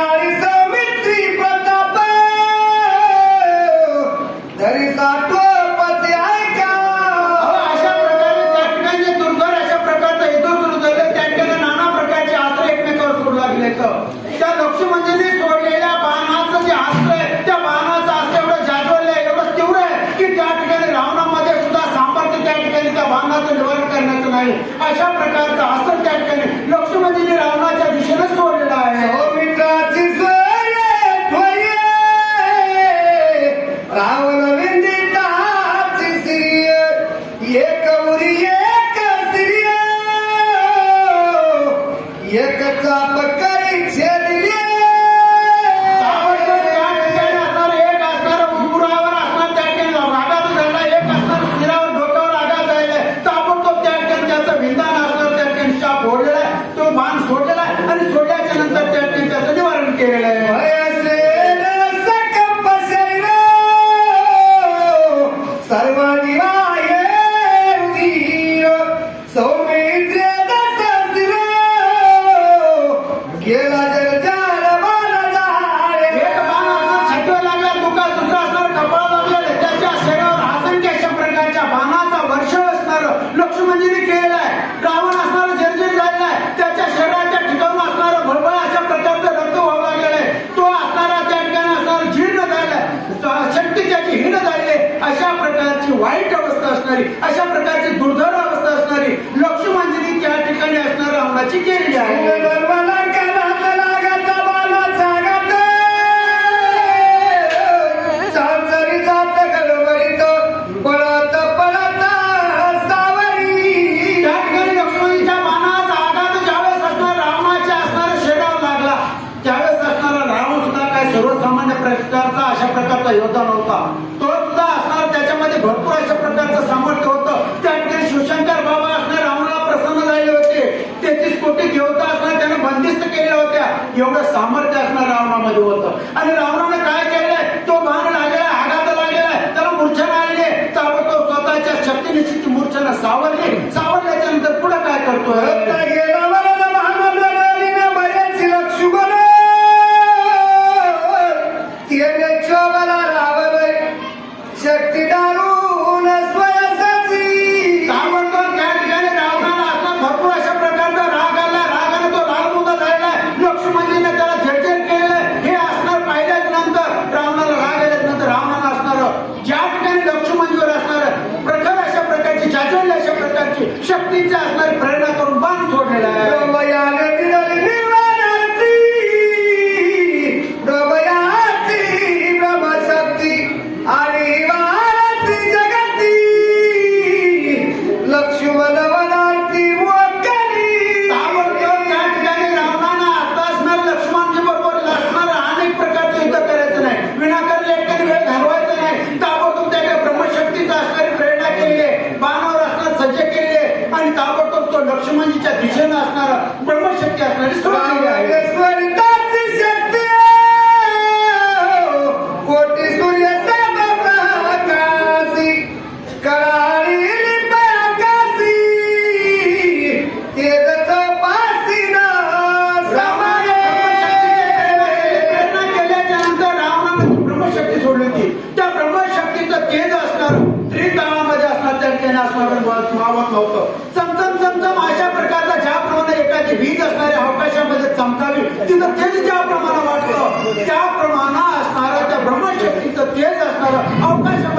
काळी सौमित्री प्रताप धरी साठोपती ऐका. अशा प्रकारे त्या ठिकाणी दुर्धर अशा प्रकारचा युद्ध सुरू झालं. त्या ठिकाणी नाना प्रकारचे अस्त्र एकमेकावर सुरू लागले. त्या लक्ष्मणजींनी सोडलेल्या बाणाचं जे अस्त्र आहे त्या बाणाचं अस्त्र एवढं जाज्वल्य आहे, एवढं तीव्र आहे की त्या ठिकाणी रावणामध्ये सुद्धा सामर्थ्य त्या ठिकाणी त्या बाणाचं निवारण करण्याचं नाही. अशा प्रकारचं अस्त्र त्या ठिकाणी लक्ष्मणजींनी रावणाच्या दिशेने सोडलेलं आहे. सौमित्राची सोये ध्वये रावण विंदिताची सिरिय एक उरी एक सिरिय एक चाप करी छेदिले. ताबडतोब त्या ठिकाणी असणारं एक असणारं उंबरावर असणार त्या ठिकाणी रागात झाला, एक असणार शिरावर डोक्यावर आघात झालेला आहे. ताबडतोब त्या ठिकाणी त्याचं विंधान असणार त्या ठिकाणी शाप ओढलेला आहे, तो बाण सोडलेला आहे आणि सोडल्याच्या नंतर त्या ठिकाणी त्याचं निवारण केलेलं आहे. भयसेन सकंप शरीर सर्वांनी वाये वीर सौमित्रे दशरथ गेला जलजाळ बालधारे. एक बाण असणार छटवे लागला, दुका दुसरा असणार कपाळ लागलेलं, त्याच्या शरीरावर असंख्य अशा प्रकारच्या बाणाचा वर्षाव असणार लक्ष्मणजीने केलेला आहे. रावण असणार जर्जर झालेला आहे, त्याच्या शरीराच्या ठिकाणी असणारं भळभळ अशा प्रकारचं रक्त व्हावं लागलेलं आहे. तो असणारा त्या ठिकाणी असणारा जीर्ण झालेला आहे, शक्ती त्याची हीन झालेली आहे. अशा प्रकारची वाईट अवस्था असणारी, अशा प्रकारची दुर्धर अवस्था असणारी लक्ष्मणजीने त्या ठिकाणी असणाऱ्या रावणाची केलेली आहे. निर्मला कलात लागत बालाचा गात चांचरी जात गडबडीत पळत पळत सावरी. त्या ठिकाणी लक्ष्मणजीच्या बाणाचा आघात ज्यावेळेस असणार रावणाच्या असणाऱ्या शरीरावर लागला त्यावेळेस असणारा रावण सुद्धा काय सर्वसामान्य प्रकारचा अशा प्रकारचा योद्धा नव्हता. तो सुद्धा असणार त्याच्यामध्ये भरपूर अशा प्रकारचं सामर्थ्य होतं. त्या ठिकाणी शिवशंकर बाबा असणार रावणाला प्रसन्न झाले होते. 33 कोटी देवता असणार त्याने बंदिस्त केल्या होत्या. एवढं सामर्थ्य असणार रावणामध्ये होतं आणि रावणाने काय केलंय, तो बाण लागलेला आहे, आघात लागलेला आहे, त्याला मूर्छना आलेली आहे. ताबडतोब स्वतःच्या शक्तीने ती मूर्छना सावरली. सावरल्याच्या नंतर पुढे काय करतोय, गेला वरद महामंडळीने बरेच लक्ष्मण तिने क्षोभला रावलय शक्ती दारून स्वयंसाची. ताबडतोब त्या ठिकाणी रावणाला असणार भरपूर अशा प्रकारचा राग आला. रागाने तो रागमुद्दा झालेला आहे. लक्ष्मणजीने त्याला झडझड केलेलं हे असणार. पाहिल्याच नंतर रावणाला राग आल्याच नंतर रावणाला असणार ज्या ठिकाणी लक्ष्मणजीवर असणार प्रखर अशा प्रकारची जाज्वल्य अशा प्रकारची शक्तीची असणारी प्रेरणा करून बाण सोडलेला आहे. डोबयाने दिलेली निवारती डोबयाची ब्रह्मशक्ती आणि वारती जगती लक्ष्मण वनार्ती मोकली. ताबडतोब त्या ठिकाणी रावणानं आता असणार लक्ष्मणजी बरोबर असणार अनेक प्रकारचं युद्ध करायचं नाही, विनाकारण एकट्याने वेळ घालवायचा नाही. ताबडतोब त्याच्या ब्रह्मशक्तीचा असणारी प्रेरणा केलेली आहे, बाणावर असणार सज्ज केलेली आहे आणि ताबडतोब तो लक्ष्मणजीच्या दिशेनं असणारा ब्रह्मशक्ती असणारी सोडलेली आहे. स्वरिताची शक्ती कोटी सूर्य प्रकाशी कळाली आकाशी तेजच पासीन समाये. प्रेरणा केल्याच्या नंतर रावणाने ब्रह्मशक्ती सोडली होती. त्या ब्रह्मशक्तीचं तेज असणार त्रितळामध्ये असणार त्या ठिकाणी असणार मावत नव्हतं. चमचम चमचम अशा प्रकारचा ज्याप्रमाणे एखादी वीज असणाऱ्या अवकाशामध्ये चमकावी तिथं तेज ज्याप्रमाणे वाटतं त्याप्रमाणे असणारं त्या ब्रह्मशक्तीचं तेज असणारं अवकाशामध्ये